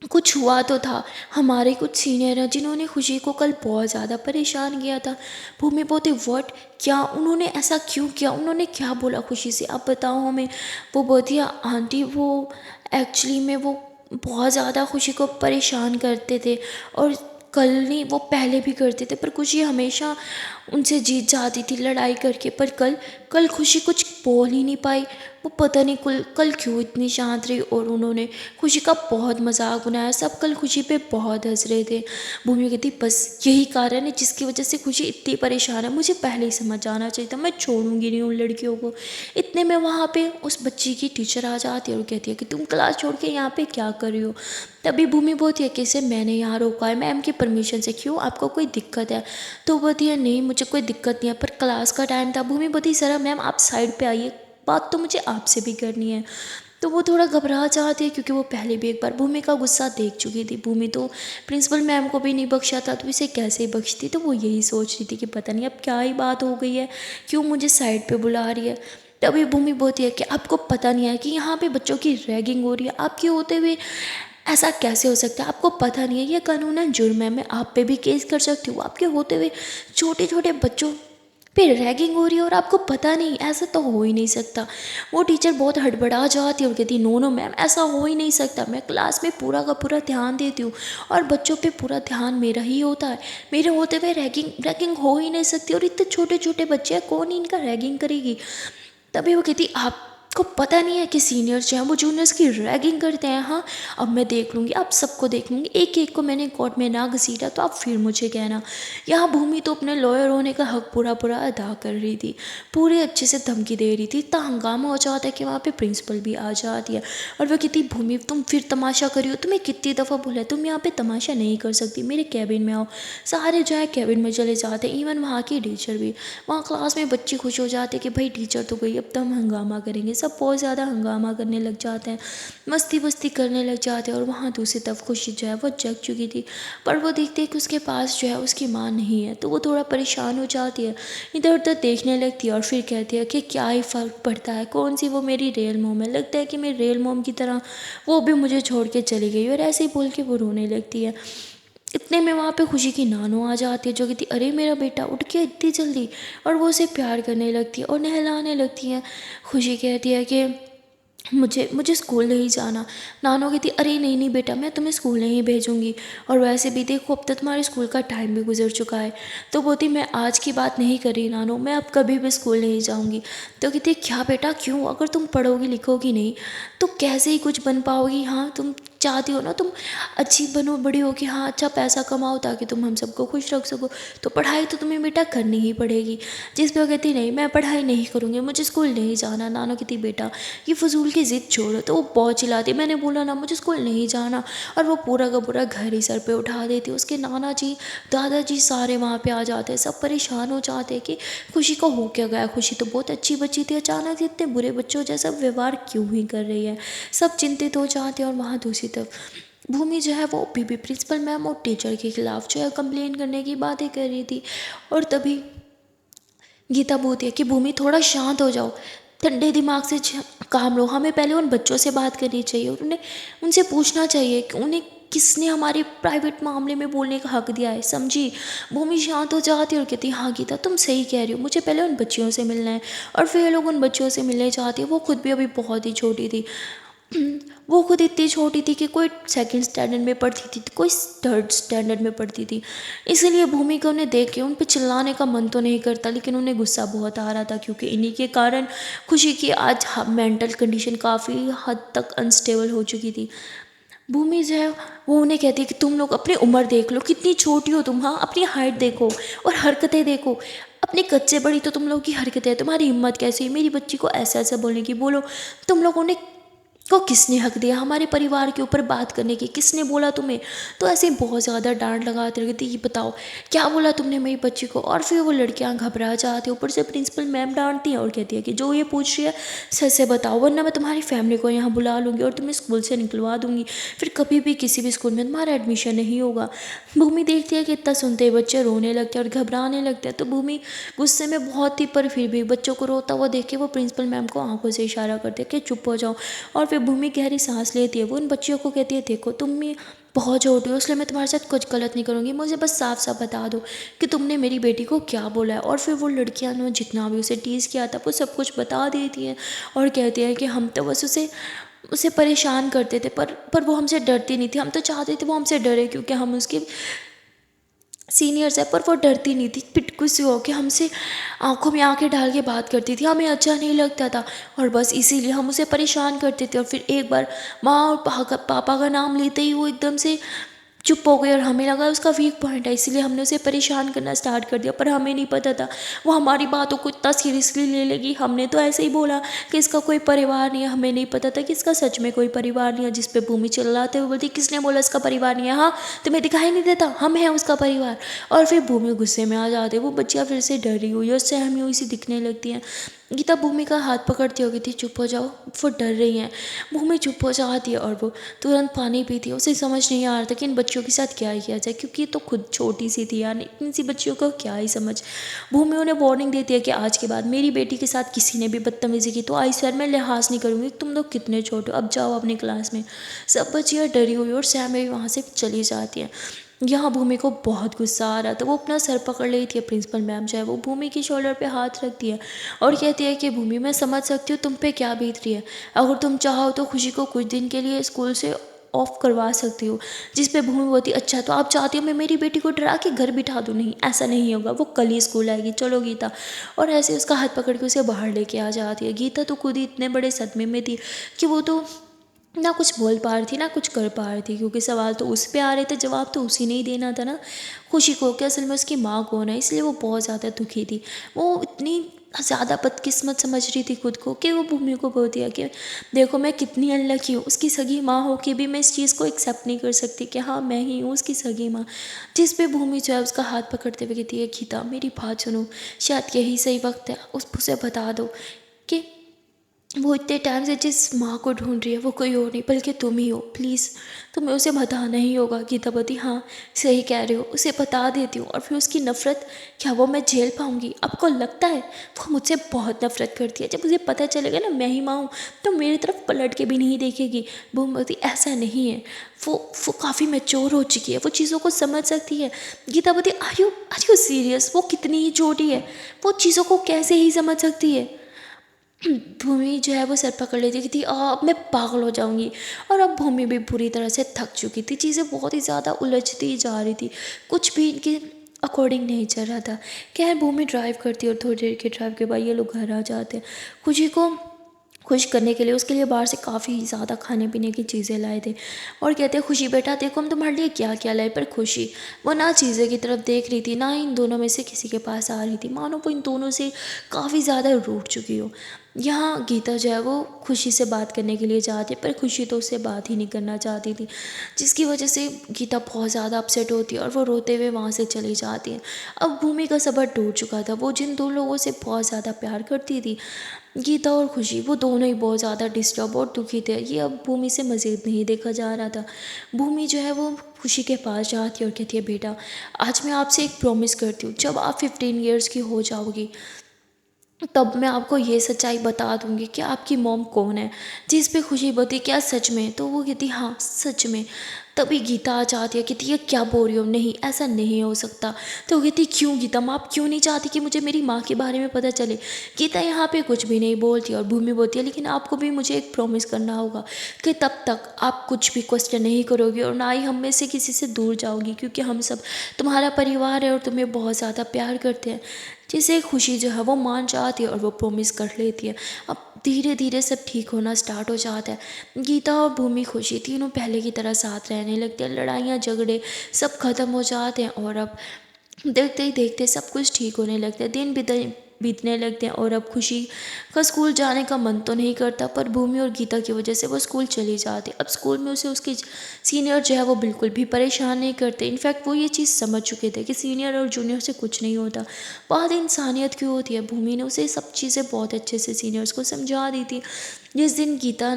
कुछ हुआ तो था, हमारे कुछ सीनियर हैं जिन्होंने खुशी को कल बहुत ज़्यादा परेशान किया था। भूमि बोलती व्हाट, क्या उन्होंने ऐसा क्यों किया, उन्होंने क्या बोला खुशी से, आप बताओ हमें। वो बोलती है आंटी वो एक्चुअली में वो बहुत ज़्यादा खुशी को परेशान करते थे और कल नहीं वो पहले भी करते थे, पर खुशी हमेशा उनसे जीत जाती थी लड़ाई करके। पर कल कल खुशी कुछ बोल ही नहीं पाई। वो पता नहीं कल क्यों इतनी शांत रही और उन्होंने खुशी का बहुत मजाक बनाया। सब कल खुशी पे बहुत हंस रहे थे। भूमि कहती बस यही कारण है जिसकी वजह से खुशी इतनी परेशान है, मुझे पहले ही समझ आना चाहिए था, मैं छोड़ूंगी नहीं उन लड़कियों को। इतने में वहाँ पे उस बच्ची की टीचर आ जाती है और कहती है कि तुम क्लास छोड़ के यहाँ पे क्या कर रही हो। तभी भूमि बोलती है कि इसे मैंने यहाँ रोका है मैम की परमिशन से, क्यों आपको कोई दिक्कत है। तो बोलती है नहीं मुझे कोई दिक्कत नहीं है, पर क्लास का टाइम था। भूमि बोलती सर मैम आप साइड पे आइए, बात तो मुझे आपसे भी करनी है। तो वो थोड़ा घबरा जाती है क्योंकि वो पहले भी एक बार भूमि का गुस्सा देख चुकी थी। भूमि तो प्रिंसिपल मैम को भी नहीं बख्शा था, तो इसे कैसे बख्शती। तो वो यही सोच रही थी कि पता नहीं अब क्या ही बात हो गई है, क्यों मुझे साइड पे बुला रही है। तभी भूमि बोलती है कि आपको पता नहीं है कि यहाँ पे बच्चों की रैगिंग हो रही है, आपके होते हुए ऐसा कैसे हो सकता है, आपको पता नहीं है ये कानूनन जुर्म है, मैं आप पे भी केस कर सकती हूँ, आपके होते हुए छोटे छोटे बच्चों पे रैगिंग हो रही है और आपको पता नहीं, ऐसा तो हो ही नहीं सकता। वो टीचर बहुत हड़बड़ा जाती है और कहती नो नो मैम ऐसा हो ही नहीं सकता, मैं क्लास में पूरा का पूरा ध्यान देती हूँ और बच्चों पे पूरा ध्यान मेरा ही होता है, मेरे होते हुए रैगिंग रैगिंग हो ही नहीं सकती, और इतने छोटे छोटे बच्चे हैं कौन इनका रैगिंग करेगी। तभी वो कहती आपको पता नहीं है कि सीनियर्स जो हैं वो जूनियर्स की रैगिंग करते हैं। हाँ अब मैं देख लूँगी, आप सबको देख लूँगी, एक एक को मैंने कोर्ट में ना घसीटा तो आप फिर मुझे कहना। यहाँ भूमि तो अपने लॉयर होने का हक पूरा पूरा अदा कर रही थी, पूरे अच्छे से धमकी दे रही थी। इतना हंगामा हो जाता है कि वहाँ पे प्रिंसिपल भी आ जाती है और वह कहती भूमि तुम फिर तमाशा करियो, तुम्हें कितनी दफ़ा बोला है तुम यहाँ पे तमाशा नहीं कर सकती, मेरे कैबिन में आओ। सारे जो है कैबिन में चले जाते हैं, इवन वहाँ की टीचर भी। वहाँ क्लास में बच्चे खुश हो जाते कि भाई टीचर तो गई, अब तो हम हंगामा करेंगे। सब बहुत ज़्यादा हंगामा करने लग जाते हैं, मस्ती बस्ती करने लग जाते हैं। और वहाँ दूसरी तरफ खुशी जो है वो जग चुकी थी, पर वो देखते कि उसके पास जो है उसकी माँ नहीं है, तो वो थोड़ा परेशान हो जाती है, इधर उधर देखने लगती है और फिर कहती है कि क्या ही फ़र्क पड़ता है, कौन सी वो मेरी रियल मोम है, लगता है कि मेरी रियल मोम की तरह वो भी मुझे छोड़ के चली गई। और ऐसे ही बोल के वो रोने लगती है। इतने में वहाँ पे खुशी की नानो आ जाती है जो कहती अरे मेरा बेटा उठ के इतनी जल्दी, और वो उसे प्यार करने लगती है और नहलाने लगती है। खुशी कहती है कि मुझे मुझे स्कूल नहीं जाना। नानो कहती अरे नहीं नहीं बेटा मैं तुम्हें स्कूल नहीं भेजूंगी, और वैसे भी देखो अब तक तुम्हारे स्कूल का टाइम भी गुजर चुका है। तो बोलती मैं आज की बात नहीं कर रही नानो, मैं अब कभी भी स्कूल नहीं जाऊंगी। तो कहती क्या बेटा क्यों, अगर तुम पढ़ोगी लिखोगी नहीं तो कैसे ही कुछ बन पाओगी। हाँ तुम चाहती हो ना तुम अच्छी बनो, बड़ी हो कि हाँ अच्छा पैसा कमाओ ताकि तुम हम सबको खुश रख सको, तो पढ़ाई तो तुम्हें बेटा करनी ही पड़ेगी। जिस पे वो कहती नहीं मैं पढ़ाई नहीं करूँगी, मुझे स्कूल नहीं जाना। नानो कहती बेटा ये फजूल की ज़िद छोड़ो। तो वो बहुत चिल्लाती मैंने बोला ना मुझे स्कूल नहीं जाना, और वो पूरा का पूरा घर ही सर पे उठा देती। उसके नाना जी दादाजी सारे वहाँ पे आ जाते हैं, सब परेशान हो जाते हैं कि खुशी को हो क्या गया, खुशी तो बहुत अच्छी बच्ची थी, अचानक से इतने बुरे बच्चों जैसा व्यवहार क्यों ही कर रही है। सब चिंतित हो जाते हैं। और वहाँ दूसरी तरफ भूमि जो है वो भी प्रिंसिपल मैम और टीचर के खिलाफ जो है कंप्लेन करने की बातें कर रही थी। और तभी गीता बोलती है कि भूमि थोड़ा शांत हो जाओ, ठंडे दिमाग से काम लो। हमें पहले उन बच्चों से बात करनी चाहिए और उन्हें उनसे पूछना चाहिए कि उन्हें किसने हमारे प्राइवेट मामले में बोलने का हक दिया है, समझी। भूमि शांत हो जाती है और कहती है, हाँ गीता तुम सही कह रही हो, मुझे पहले उन बच्चियों से मिलना है। और फिर ये लोग उन बच्चियों से मिलने जाती है। वो खुद भी अभी बहुत ही छोटी थी। वो खुद इतनी छोटी थी कि कोई सेकंड स्टैंडर्ड में पढ़ती थी, कोई थर्ड स्टैंडर्ड में पढ़ती थी। इसीलिए भूमि को उन्हें देख के उन पर चिल्लाने का मन तो नहीं करता, लेकिन उन्हें गुस्सा बहुत आ रहा था, क्योंकि इन्हीं के कारण खुशी की आज मेंटल कंडीशन काफ़ी हद तक अनस्टेबल हो चुकी थी। भूमि जो है वो उन्हें कहती है कि तुम लोग अपनी उम्र देख लो, कितनी छोटी हो तुम, हाँ अपनी हाइट देखो और हरकतें देखो, अपने कच्चे बड़ी तो तुम लोग की हरकतें हैं, तुम्हारी हिम्मत कैसी है मेरी बच्ची को ऐसा ऐसा बोलने की। बोलो तुम लोगों ने को किसने हक दिया हमारे परिवार के ऊपर बात करने की, किसने बोला तुम्हें। तो ऐसे ही बहुत ज़्यादा डांट लगाते रहती, ये बताओ क्या बोला तुमने मेरी बच्ची को। और फिर वो लड़कियां घबरा जाती हैं, ऊपर से प्रिंसिपल मैम डांटती हैं और कहती है कि जो ये पूछ रही है सच से बताओ, वरना मैं तुम्हारी फैमिली को यहाँ बुला लूँगी और तुम्हें स्कूल से निकलवा दूँगी, फिर कभी भी किसी भी स्कूल में तुम्हारा एडमिशन नहीं होगा। भूमि देखती है कि इतना सुनते ही बच्चे रोने लगते हैं और घबराने लगते हैं। तो भूमि गुस्से में बहुत ही, पर फिर भी बच्चों को रोता हुआ देख के वो प्रिंसिपल मैम को आंखों से इशारा करती है कि चुप हो जाओ। और फिर भूमि गहरी सांस लेती है। वो उन बच्चियों को कहती है, देखो तुम भी बहुत छोटी हो, इसलिए मैं तुम्हारे साथ कुछ गलत नहीं करूँगी, मुझे बस साफ साफ बता दो कि तुमने मेरी बेटी को क्या बोला है। और फिर वो लड़कियां ने जितना भी उसे टीज़ किया था वो सब कुछ बता देती हैं और कहती हैं कि हम तो बस उसे उसे परेशान करते थे, पर वो हमसे डरती नहीं थी, हम तो चाहते थे वो हमसे डरे, क्योंकि हम उसके सीनियर्स है। पर वो डरती नहीं थी, पिटकू सी होकर हमसे आंखों में आंखें डाल के बात करती थी, हमें अच्छा नहीं लगता था और बस इसीलिए हम उसे परेशान करते थे। और फिर एक बार माँ और पापा का नाम लेते ही वो एकदम से चुप हो गई और हमें लगा उसका वीक पॉइंट है, इसलिए हमने उसे परेशान करना स्टार्ट कर दिया। पर हमें नहीं पता था वो हमारी बातों को इतना सीरियसली ले लेगी। हमने तो ऐसे ही बोला कि इसका कोई परिवार नहीं है, हमें नहीं पता था कि इसका सच में कोई परिवार नहीं है। जिस पे भूमि चिल्लाते हुए बोलती, किसने बोला इसका परिवार नहीं है, हाँ तुम्हें दिखाई नहीं देता, हम हैं उसका परिवार। और फिर भूमि गुस्से में आ जाते, वो बच्चियाँ फिर से डरी हुई और सहमी हुई सी दिखने लगती हैं। गीता भूमि का हाथ पकड़ती होगी थी, चुप हो जाओ, वो डर रही हैं। भूमि चुप हो जाती है और वो तुरंत पानी पीती है। उसे समझ नहीं आ रहा था कि इन बच्चियों के साथ क्या ही किया जाए, क्योंकि ये तो खुद छोटी सी थी यार, इतनी सी बच्चियों को क्या ही समझ। भूमि उन्हें वार्निंग देती है कि आज के बाद मेरी बेटी के साथ किसी ने भी बदतमीजी की तो आई सर मैं लिहाज नहीं करूँगी, तुम लोग कितने छोटे हो, अब जाओ अपनी क्लास में। सब बच्चियाँ डरी हुई और सहमे हुई वहाँ से चली जाती हैं। यहाँ भूमि को बहुत गुस्सा आ रहा था, वो अपना सर पकड़ रही थी। प्रिंसिपल मैम जो है वो भूमि की शोल्डर पे हाथ रखती है और कहती है कि भूमि मैं समझ सकती हूँ तुम पे क्या बीत रही है, अगर तुम चाहो तो खुशी को कुछ दिन के लिए स्कूल से ऑफ करवा सकती हो। जिस पे भूमि बोलती, अच्छा तो आप चाहती हो मैं मेरी बेटी को डरा के घर बिठा दूँ, नहीं ऐसा नहीं होगा, वो कल ही स्कूल आएगी, चलो गीता। और ऐसे उसका हाथ पकड़ के उसे बाहर लेके आ जाती है। गीता तो खुद ही इतने बड़े सदमे में थी कि वो तो ना कुछ बोल पा रही थी ना कुछ कर पा रही थी, क्योंकि सवाल तो उस पे आ रहे थे, जवाब तो उसी ने ही देना था ना खुशी को कि असल में उसकी माँ कौन है। इसलिए वो बहुत ज़्यादा दुखी थी। वो इतनी ज़्यादा बदकिस्मत समझ रही थी खुद को कि वो भूमि को बोल दिया कि देखो मैं कितनी अनलकी हूँ, उसकी सगी माँ हो के भी मैं इस चीज़ को एक्सेप्ट नहीं कर सकती कि हाँ मैं ही हूँ उसकी सगी माँ। जिस पे भूमि जो है उसका हाथ पकड़ते हुए कहती है, गीता मेरी बात सुनो, शायद यही सही वक्त है उसे बता दो कि वो इतने टाइम से जिस माँ को ढूंढ रही है वो कोई और नहीं बल्कि तुम ही हो, प्लीज़ तुम्हें उसे बताना ही होगा। गीतापति हाँ सही कह रहे हो, उसे बता देती हूँ और फिर उसकी नफ़रत क्या वो मैं झेल पाऊँगी। आपको लगता है वो मुझसे बहुत नफरत करती है, जब मुझे पता चलेगा ना मैं ही माँ हूँ तो मेरी तरफ पलट के भी नहीं देखेगी। भूमवती ऐसा नहीं है, वो काफ़ी मैच्योर हो चुकी है, वो चीज़ों को समझ सकती है। गीतापति आर यू सीरियस, वो कितनी ही छोटी है, वो चीज़ों को कैसे ही समझ सकती है। भूमि जो है वो सर पकड़ लेती थी, अब मैं पागल हो जाऊंगी। और अब भूमि भी पूरी तरह से थक चुकी थी, चीज़ें बहुत ही ज़्यादा उलझती जा रही थी, कुछ भी इनके अकॉर्डिंग नहीं चल रहा था। खैर भूमि ड्राइव करती और थोड़ी देर के ड्राइव के बाद ये लोग घर आ जाते हैं। खुशी को खुश करने के लिए उसके लिए बाहर से काफ़ी ज़्यादा खाने पीने की चीज़ें लाए थे और कहते हैं, खुशी बेटा देखो हम तुम्हारे लिए क्या क्या लाए। पर खुशी वो ना चीज़ें की तरफ देख रही थी ना इन दोनों में से किसी के पास आ रही थी, मानो वो इन दोनों से काफ़ी ज़्यादा रूठ चुकी हो। यहाँ गीता जो है वो खुशी से बात करने के लिए जाती है, पर खुशी तो उससे बात ही नहीं करना चाहती थी, जिसकी वजह से गीता बहुत ज़्यादा अपसेट होती है और वो रोते हुए वहाँ से चली जाती है। अब भूमि का सब्र टूट चुका था, वो जिन दो लोगों से बहुत ज़्यादा प्यार करती थी, गीता और खुशी, वो दोनों ही बहुत ज़्यादा डिस्टर्ब और दुखी थे। ये अब भूमि से मज़ीद नहीं देखा जा रहा था। भूमि जो है वो खुशी के पास जाती है और कहती है, बेटा आज मैं आपसे एक प्रॉमिस करती हूँ, जब आप 15 ईयर्स की हो जाओगी तब मैं आपको ये सच्चाई बता दूँगी कि आपकी मॉम कौन है। जिस पे खुशी बोलती क्या सच में? तो वो कहती हाँ, सच में। तभी गीता आ जाती है, कहती ये क्या बोल रही हो? नहीं, ऐसा नहीं हो सकता। तो वो कहती क्यों गीता माँ, आप क्यों नहीं चाहती कि मुझे मेरी माँ के बारे में पता चले? गीता यहाँ पे कुछ भी नहीं बोलती और भूमि बोलती है लेकिन आपको भी मुझे एक प्रॉमिस करना होगा कि तब तक आप कुछ भी क्वेश्चन नहीं करोगी और ना ही हम में से किसी से दूर जाओगी, क्योंकि हम सब तुम्हारा परिवार है और तुम्हें बहुत ज़्यादा प्यार करते हैं। जिसे खुशी जो है वो मान जाती है और वो प्रॉमिस कर लेती है। अब धीरे धीरे सब ठीक होना स्टार्ट हो जाता है। गीता और भूमि खुशी तीनों पहले की तरह साथ रहने लगते हैं। लड़ाइयाँ झगड़े सब खत्म हो जाते हैं और अब देखते ही देखते सब कुछ ठीक होने लगता है। दिन बीतने लगते हैं और अब खुशी का स्कूल जाने का मन तो नहीं करता, पर भूमि और गीता की वजह से वो स्कूल चली जाती है। अब स्कूल में उसे उसके सीनियर जो है वो बिल्कुल भी परेशान नहीं करते। इनफैक्ट वो ये चीज़ समझ चुके थे कि सीनियर और जूनियर से कुछ नहीं होता, बात इंसानियत की होती है। भूमि ने उसे सब चीज़ें बहुत अच्छे से सीनियर्स को समझा दी थी। जिस दिन गीता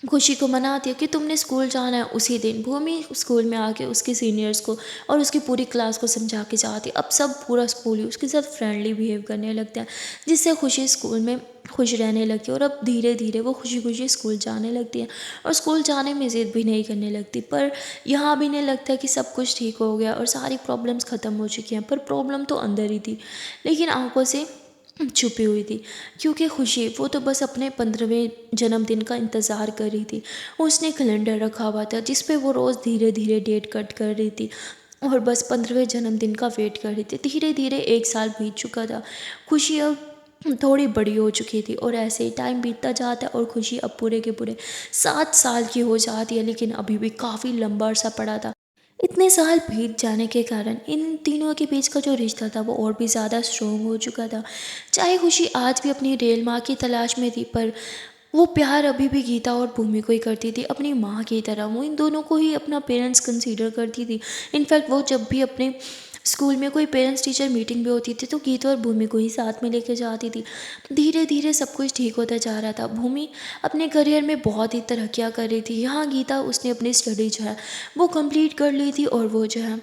खुशी को मनाती है कि तुमने स्कूल जाना है, उसी दिन भूमि स्कूल में आके उसके सीनियर्स को और उसकी पूरी क्लास को समझा के जाती है। अब सब पूरा स्कूल ही उसके साथ फ्रेंडली बिहेव करने लगता है, जिससे खुशी स्कूल में खुश रहने लगती है और अब धीरे धीरे वो खुशी खुशी स्कूल जाने लगती है और स्कूल जाने में ज़िद भी नहीं करने लगती। पर यहाँ भी नहीं लगता है कि सब कुछ ठीक हो गया और सारी प्रॉब्लम्स ख़त्म हो चुकी हैं, पर प्रॉब्लम तो अंदर ही थी, लेकिन आंखों से छुपी हुई थी। क्योंकि खुशी वो तो बस अपने 15वें जन्मदिन का इंतज़ार कर रही थी। उसने कैलेंडर रखा हुआ था जिस पे वो रोज़ धीरे धीरे डेट कट कर रही थी और बस 15वें जन्मदिन का वेट कर रही थी। धीरे धीरे 1 साल बीत चुका था। खुशी अब थोड़ी बड़ी हो चुकी थी और ऐसे ही टाइम बीतता जाता है और खुशी अब पूरे के पूरे 7 साल की हो जाती है, लेकिन अभी भी काफ़ी लंबा अरसा पड़ा था। इतने साल बीत जाने के कारण इन तीनों के बीच का जो रिश्ता था वो और भी ज़्यादा स्ट्रॉन्ग हो चुका था। चाहे खुशी आज भी अपनी रियल माँ की तलाश में थी, पर वो प्यार अभी भी गीता और भूमि को ही करती थी, अपनी माँ की तरह। वो इन दोनों को ही अपना पेरेंट्स कंसीडर करती थी। इनफैक्ट वो जब भी अपने स्कूल में कोई पेरेंट्स टीचर मीटिंग भी होती थी तो गीता और भूमि को ही साथ में लेके जाती थी। धीरे धीरे सब कुछ ठीक होता जा रहा था। भूमि अपने करियर में बहुत ही तरक्कियाँ कर रही थी। यहाँ गीता उसने अपनी स्टडी जो है वो कंप्लीट कर ली थी और वो जो है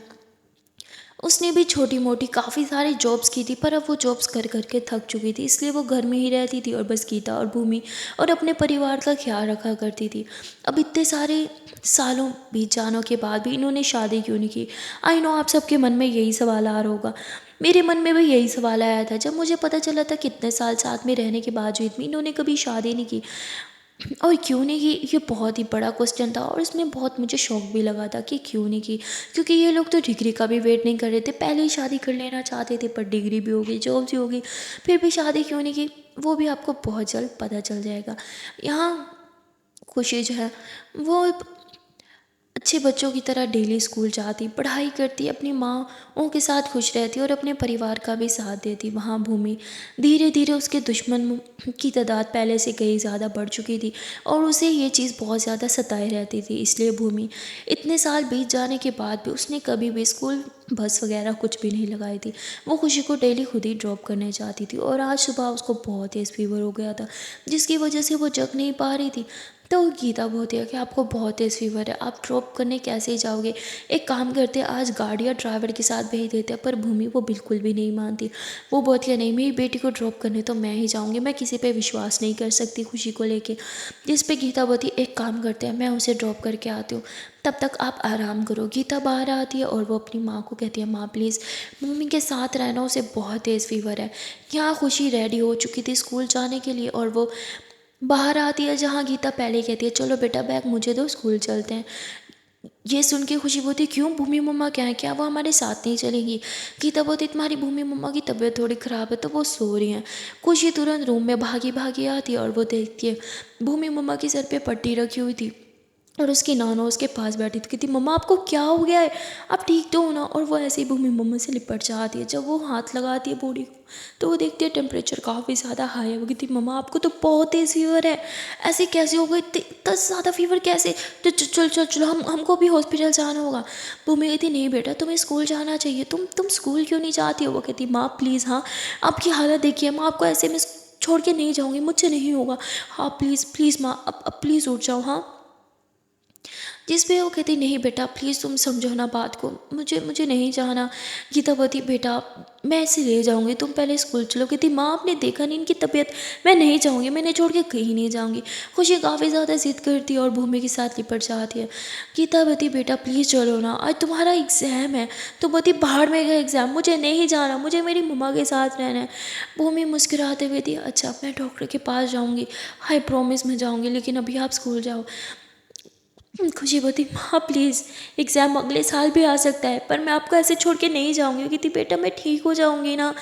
उसने भी छोटी मोटी काफ़ी सारी जॉब्स की थी, पर अब वो जॉब्स कर कर के थक चुकी थी, इसलिए वो घर में ही रहती थी और बस गीता और भूमि और अपने परिवार का ख्याल रखा करती थी। अब इतने सारे सालों बीत जाने के बाद भी इन्होंने शादी क्यों नहीं की? आई नो आप सबके मन में यही सवाल आ रहा होगा। मेरे मन में भी यही सवाल आया था जब मुझे पता चला था कितने साल साथ में रहने के बावजूद भी इन्होंने कभी शादी नहीं की। और क्यों नहीं की, ये बहुत ही बड़ा क्वेश्चन था और इसमें बहुत मुझे शौक भी लगा था कि क्यों नहीं की। क्योंकि ये लोग तो डिग्री का भी वेट नहीं कर रहे थे, पहले ही शादी कर लेना चाहते थे, पर डिग्री भी हो गई, जॉब भी हो गई, फिर भी शादी क्यों नहीं की वो भी आपको बहुत जल्द पता चल जाएगा। यहाँ खुशी जो है वो अच्छे बच्चों की तरह डेली स्कूल जाती, पढ़ाई करती, अपनी माँओं के साथ खुश रहती और अपने परिवार का भी साथ देती। वहाँ भूमि धीरे धीरे उसके दुश्मन की तादाद पहले से कहीं ज़्यादा बढ़ चुकी थी और उसे ये चीज़ बहुत ज़्यादा सताए रहती थी। इसलिए भूमि इतने साल बीत जाने के बाद भी उसने कभी भी स्कूल बस वगैरह कुछ भी नहीं लगाई थी। वो खुशी को डेली खुद ही ड्रॉप करने जाती थी और आज सुबह उसको बहुत तेज़ फीवर हो गया था, जिसकी वजह से वो जग नहीं पा रही थी। तो गीता बोलती है कि आपको बहुत तेज़ फीवर है, आप ड्रॉप करने कैसे जाओगे? एक काम करते हैं, आज गाड़ी या ड्राइवर के साथ भेज देते हैं। पर भूमि वो बिल्कुल भी नहीं मानती। वो बोलती है नहीं, मेरी बेटी को ड्रॉप करने तो मैं ही जाऊँगी, मैं किसी पे विश्वास नहीं कर सकती खुशी को लेके। जिस पे गीता बोलती है एक काम करते हैं, मैं उसे ड्रॉप करके आती हूँ, तब तक आप आराम करो। गीता बाहर आती है और वो अपनी माँ को कहती है माँ प्लीज़ मम्मी के साथ रहना, उसे बहुत तेज़ फीवर है। यहाँ खुशी रेडी हो चुकी थी स्कूल जाने के लिए और वो बाहर आती है, जहाँ गीता पहले कहती है चलो बेटा बैग मुझे दो, स्कूल चलते हैं। ये सुन के खुशी बोलती क्यों, भूमि मम्मा क्या है, क्या वो हमारे साथ नहीं चलेंगी? गीता बोलती तुम्हारी भूमि मम्मा की तबीयत थोड़ी ख़राब है तो वो सो रही हैं। खुशी तुरंत रूम में भागी भागी आती है और वो देखती है भूमि मम्मा की सर पे पट्टी रखी हुई थी और उसकी नानो उसके पास बैठी थी। कहती मम्मा आपको क्या हो गया है, आप ठीक तो हो ना? और वो ऐसे ही भूमि मम्मा से लिपट जाती है। जब वो हाथ लगाती है बॉडी को तो वो देखती है टेम्परेचर काफ़ी ज़्यादा हाई है। वो कहती मम्मा आपको तो बहुत तेज़ फीवर है, ऐसे कैसे हो गई, इतना ज़्यादा फीवर कैसे? तो चल चल चलो, हमको भी हॉस्पिटल जाना होगा। भूमि कहती नहीं बेटा तुम्हें स्कूल जाना चाहिए, तुम स्कूल क्यों नहीं जाती हो? वो कहती माँ प्लीज़, हाँ आपकी हालत देखिए, माँ आपको ऐसे में छोड़ के नहीं जाऊँगी, मुझसे नहीं होगा, हाँ प्लीज़ प्लीज़ माँ अब प्लीज़ उठ जाओ। हाँ जिस पे वो कहती नहीं बेटा प्लीज़ तुम समझो ना बात को, मुझे मुझे नहीं जाना। गीता बोलती बेटा मैं ऐसे ले जाऊँगी, तुम पहले स्कूल चलो। कहती माँ आपने देखा नहीं इनकी तबीयत, मैं नहीं जाऊँगी, मैंने छोड़ के कहीं नहीं जाऊँगी। खुशी काफ़ी ज़्यादा ज़िद करती है और भूमि के साथ लिपट जाती है। गीता बोलती बेटा प्लीज़ चलो ना, आज तुम्हारा एग्ज़ाम है। तो बोलती बाहर में गया एग्ज़ाम, मुझे नहीं जाना, मुझे मेरी मम्मा के साथ रहना है। भूमि मुस्कुराते हुए थी अच्छा मैं डॉक्टर के पास जाऊँगी, आई प्रॉमिस मैं जाऊँगी, लेकिन अभी आप स्कूल जाओ। खुशी बोलती माँ प्लीज़ एग्ज़ाम अगले साल भी आ सकता है, पर मैं आपको ऐसे छोड़ के नहीं जाऊँगी। कहती बेटा मैं ठीक हो जाऊँगी ना।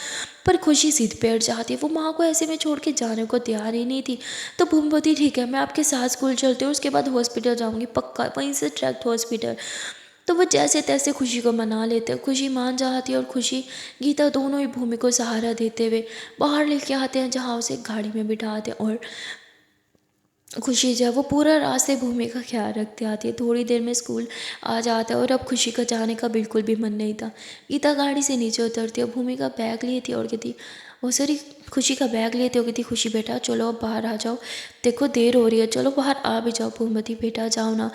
पर खुशी ज़िद पे अड़ जाती है, वो माँ को ऐसे में छोड़ के जाने को तैयार ही नहीं थी। तो भूमि बोलती ठीक है मैं आपके साथ स्कूल चलती हूँ, उसके बाद हॉस्पिटल जाऊँगी पक्का, वहीं से डायरेक्ट हॉस्पिटल। तो वो जैसे तैसे खुशी को मना लेते हैं, खुशी मान जाती है और खुशी गीता दोनों ही भूमि को सहारा देते हुए बाहर लेके आते हैं, जहाँ उसे गाड़ी में बिठाते हैं। और खुशी जो है वो पूरा रास्ते भूमि का ख्याल रखते आती है। थोड़ी देर में स्कूल आ जाता है और अब खुशी का जाने का बिल्कुल भी मन नहीं था। गीता गाड़ी से नीचे उतरती है, भूमि का बैग ली थी और कहती वो सॉरी खुशी का बैग लेते हो। कहती खुशी बेटा चलो अब बाहर आ जाओ, देखो देर हो रही है, चलो बाहर आ भी जाओ। भूमि बेटा जाओ ना।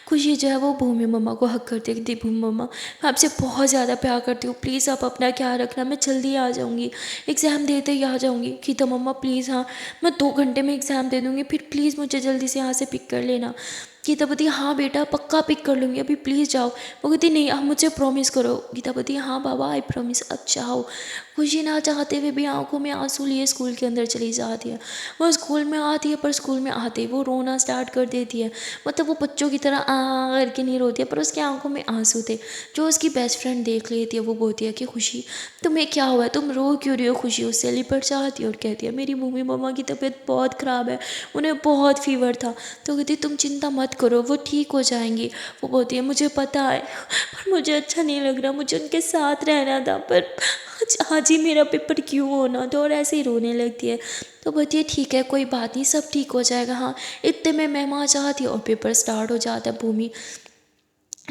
खुशी जो है वो भूमि मम्मा को हक करती है, कहती भूमि मम्मा मैं आपसे बहुत ज़्यादा प्यार करती हूँ, प्लीज़ आप अपना ख्याल रखना, मैं जल्दी आ जाऊँगी, एग्ज़ाम देते ही आ जाऊँगी। गीता मम्मा प्लीज़ हाँ मैं 2 घंटे में एग्ज़ाम दे दूँगी, फिर प्लीज़ मुझे जल्दी से यहाँ से पिक कर लेना। गीता बोलती हाँ बेटा पक्का पिक कर लूँगी, अभी प्लीज़ जाओ। वो कहती नहीं आप मुझे प्रॉमिस करो। गीता बोलती हाँ बाबा आई प्रॉमिस, अब जाओ। खुशी ना चाहते हुए भी आंखों में आंसू लिए स्कूल के अंदर चली जाती है। वो स्कूल में आती है, पर स्कूल में आते ही वो रोना स्टार्ट कर देती है। मतलब वो बच्चों की तरह आ करके नहीं रोती है, पर उसकी आंखों में आंसू थे। जो उसकी बेस्ट फ्रेंड देख लेती है वो बोलती है कि खुशी तुम्हें क्या हुआ है, तुम रो क्यों रही हो। खुशी उससे लिपट जाती है और कहती है मेरी मम्मी मम्मा की तबीयत बहुत ख़राब है, उन्हें बहुत फीवर था। तो कहती तुम चिंता मत करो वो ठीक हो जाएंगी। वो बोलती है मुझे पता है, पर मुझे अच्छा नहीं लग रहा, मुझे उनके साथ रहना था, पर आज ही मेरा पेपर क्यों होना था। और ऐसे ही रोने लगती है। तो बोलती है ठीक है कोई बात नहीं, सब ठीक हो जाएगा। हाँ इतने में मैम आ जाती है और पेपर स्टार्ट हो जाता है। भूमि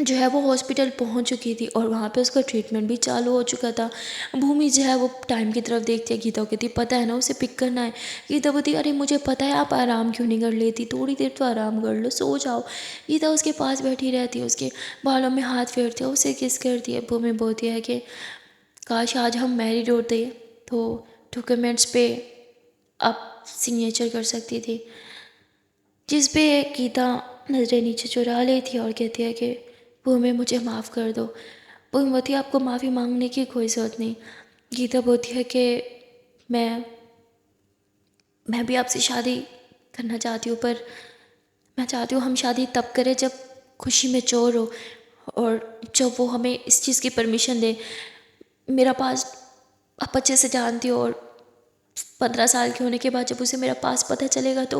जो है वो हॉस्पिटल पहुंच चुकी थी और वहाँ पे उसका ट्रीटमेंट भी चालू हो चुका था। भूमि जो है वो टाइम की तरफ देखती है, गीता कहती पता है ना उसे पिक करना है। गीता बोलती अरे मुझे पता है, आप आराम क्यों नहीं कर लेती, थोड़ी देर तो आराम कर लो, सो जाओ। गीता उसके पास बैठी रहती है, उसके बालों में हाथ फेरती है, उसे किस करती है। भूमि बोलती है कि काश आज हम मैरिड होते तो डॉक्यूमेंट्स पे आप सिग्नेचर कर सकती थी। जिस पे गीता नज़रें नीचे चुरा लेती है और कहती है कि भूमि मुझे माफ़ कर दो। भूमि बोलती है आपको माफ़ी मांगने की कोई ज़रूरत नहीं। गीता बोलती है कि मैं मैं भी आपसे शादी करना चाहती हूँ, पर मैं चाहती हूँ हम शादी तब करें जब खुशी में चोर हो और जब वो हमें इस चीज़ की परमिशन दे। मेरा पास आप अच्छे से जानती हो, और 15 साल के होने के बाद जब उसे मेरा पास पता चलेगा तो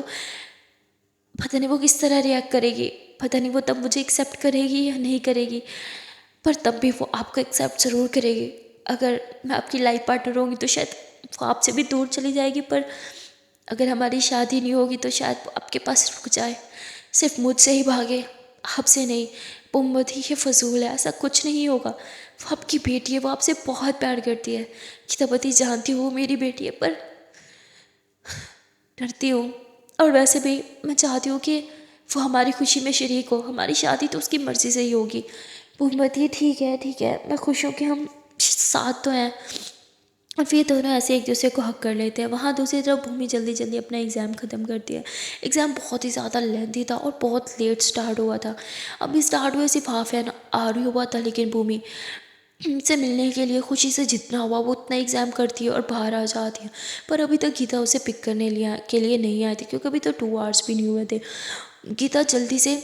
पता नहीं वो किस तरह रिएक्ट करेगी, पता नहीं वो तब मुझे एक्सेप्ट करेगी या नहीं करेगी, पर तब भी वो आपको एक्सेप्ट ज़रूर करेगी। अगर मैं आपकी लाइफ पार्टनर होंगी तो शायद वो आपसे भी दूर चली जाएगी, पर अगर हमारी शादी नहीं होगी तो शायद वो आपके पास रुक जाए, सिर्फ मुझसे ही भागे, आपसे नहीं। मोहम्मद ही ये फजूल है, ऐसा कुछ नहीं होगा, वो आपकी बेटी है, वो आपसे बहुत प्यार करती है। किताबती जानती हूँ वो मेरी बेटी है, पर डरती हूँ। और वैसे भी मैं चाहती हूँ कि वो हमारी खुशी में शरीक हो, हमारी शादी तो उसकी मर्ज़ी से ही होगी। मोहम्मद ये ठीक है मैं खुश हूँ कि हम साथ तो हैं। और फिर दोनों ऐसे एक दूसरे को हक कर लेते हैं। वहाँ दूसरी तरफ भूमि जल्दी जल्दी अपना एग्ज़ाम ख़त्म करती है। एग्ज़ाम बहुत ही ज़्यादा लेंथी था और बहुत लेट स्टार्ट हुआ था। अभी स्टार्ट हुए सिर्फ हाफ एन आवर ही हुआ था, लेकिन भूमि से मिलने के लिए खुशी से जितना हुआ वो उतना एग्ज़ाम करती है और बाहर आ जाती है। पर अभी तक गीता उसे पिक करने के लिए नहीं आई थी, क्योंकि अभी तो 2 आवर्स भी नहीं हुए थे। गीता जल्दी से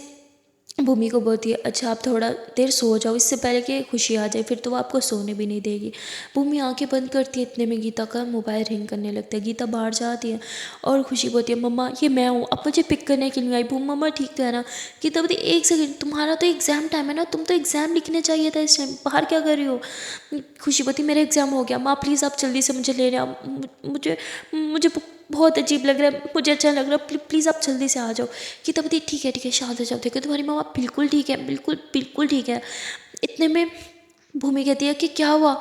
भूमि को बोलती है अच्छा आप थोड़ा देर सो जाओ, इससे पहले कि खुशी आ जाए, फिर तो वो आपको सोने भी नहीं देगी। भूमि आंखें बंद करती है, इतने में गीता का मोबाइल रिंग करने लगता है। गीता बाहर जाती है और खुशी बोलती है मम्मा ये मैं हूँ, अब मुझे पिक करने के लिए आई। भूमि मम्मा ठीक तो है ना। गीता बोलती एक सेकंड, तुम्हारा तो एग्ज़ाम टाइम है ना, तुम तो एग्ज़ाम लिखने चाहिए था इस टाइम, बाहर क्या कर रही हो। खुशी बोलती मेरा एग्ज़ाम हो गया, माँ प्लीज़ आप जल्दी से मुझे ले आओ, मुझे मुझे बहुत अजीब लग रहा है, मुझे अच्छा लग रहा है, प्लीज़ आप जल्दी से आ जाओ। गीता बोलती ठीक है शांत हो जाओ, देखो तुम्हारी मम्मा बिल्कुल ठीक है, बिल्कुल बिल्कुल ठीक है। इतने में भूमि कहती है कि क्या हुआ।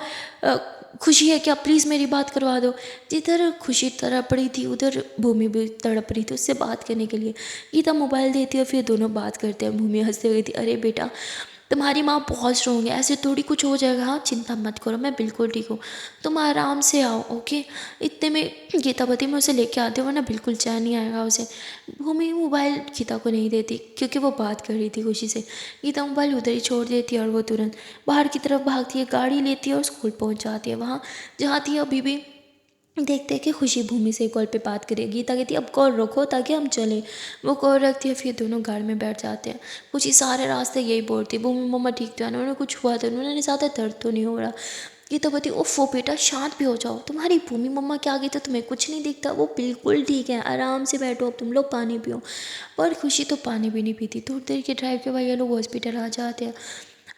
खुशी है क्या, प्लीज़ मेरी बात करवा दो। जिधर खुशी तड़प रही थी उधर भूमि भी तड़प रही थी उससे बात करने के लिए। गीता मोबाइल देती है, फिर दोनों बात करते हैं। भूमि हंसते हुए थी, अरे बेटा तुम्हारी माँ बहुत स्ट्रोंग है, ऐसे थोड़ी कुछ हो जाएगा, हाँ चिंता मत करो, मैं बिल्कुल ठीक हूँ, तुम आराम से आओ, ओके। इतने में गीता बताती मैं उसे लेके आती हूँ वरना बिल्कुल चैन नहीं आएगा उसे। भूमि मोबाइल गीता को नहीं देती क्योंकि वो बात कर रही थी खुशी से। गीता मोबाइल उधर ही छोड़ देती है और वो तुरंत बाहर की तरफ भागती है, गाड़ी लेती है और स्कूल पहुँच जाती है। वहाँ जहाँ थी अभी भी देखते हैं कि खुशी भूमि से कॉल पे बात करेगी। गीता कहती है अब कॉल रखो ताकि हम चलें। वो कॉल रखती है, फिर दोनों गाड़ी में बैठ जाते हैं। खुशी सारे रास्ते यही बोलती भूमि मम्मा ठीक तो है ना, उन्हें कुछ हुआ तो नहीं, उन्हें ज़्यादा दर्द तो नहीं हो रहा। गीता बोलती ओफो बेटा शांत भी हो जाओ, तुम्हारी भूमि मम्मा के आगे तो तुम्हें कुछ नहीं दिखता, वो बिल्कुल ठीक है, आराम से बैठो, अब तुम लोग पानी पियो। पर खुशी तो पानी भी नहीं पीती। थोड़ी देर के ड्राइव के बाद ये लोग हॉस्पिटल आ जाते हैं।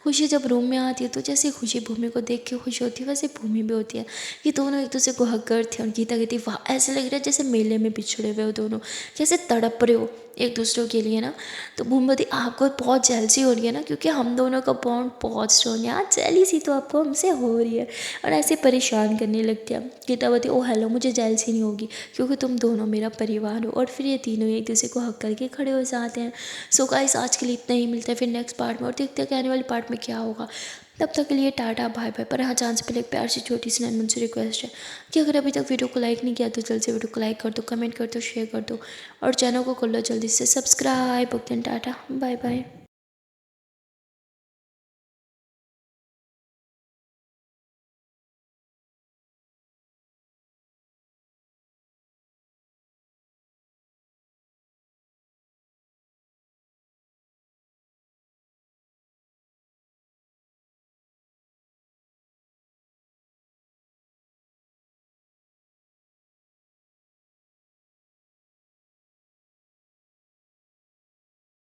खुशी जब रूम में आती है तो जैसे खुशी भूमि को देख के खुश होती है वैसे भूमि भी होती है। ये दोनों एक दूसरे को हक करते हैं और गीता कहती है वाह ऐसे लग रहा है जैसे मेले में बिछड़े हुए हो दोनों, जैसे तड़प रहे हो एक दूसरे के लिए ना। तो भूमि बोलती आपको बहुत जेलसी हो रही है ना क्योंकि हम दोनों का बॉन्ड बहुत स्ट्रॉन्ग है। हाँ जेलसी तो आपको हमसे हो रही है, और ऐसे परेशान करने लगती है। गीता बोलती ओ हेलो मुझे जेलसी नहीं होगी क्योंकि तुम दोनों मेरा परिवार हो। और फिर ये तीनों एक दूसरे को हक करके खड़े हो जाते हैं। सो गाइस आज के लिए इतना ही, मिलता है फिर नेक्स्ट पार्ट में और देखते हैं कि आने वाले पार्ट में क्या होगा। तब तक के लिए टाटा बाय बाय। पर हाँ जान से पहले एक प्यार से छोटी सी नन्ही मुझसे रिक्वेस्ट है कि अगर अभी तक वीडियो को लाइक नहीं किया तो जल्द से वीडियो को लाइक कर दो, कमेंट कर दो, शेयर कर दो और चैनल को कर लो जल्दी से subscribe. Okay tata bye bye.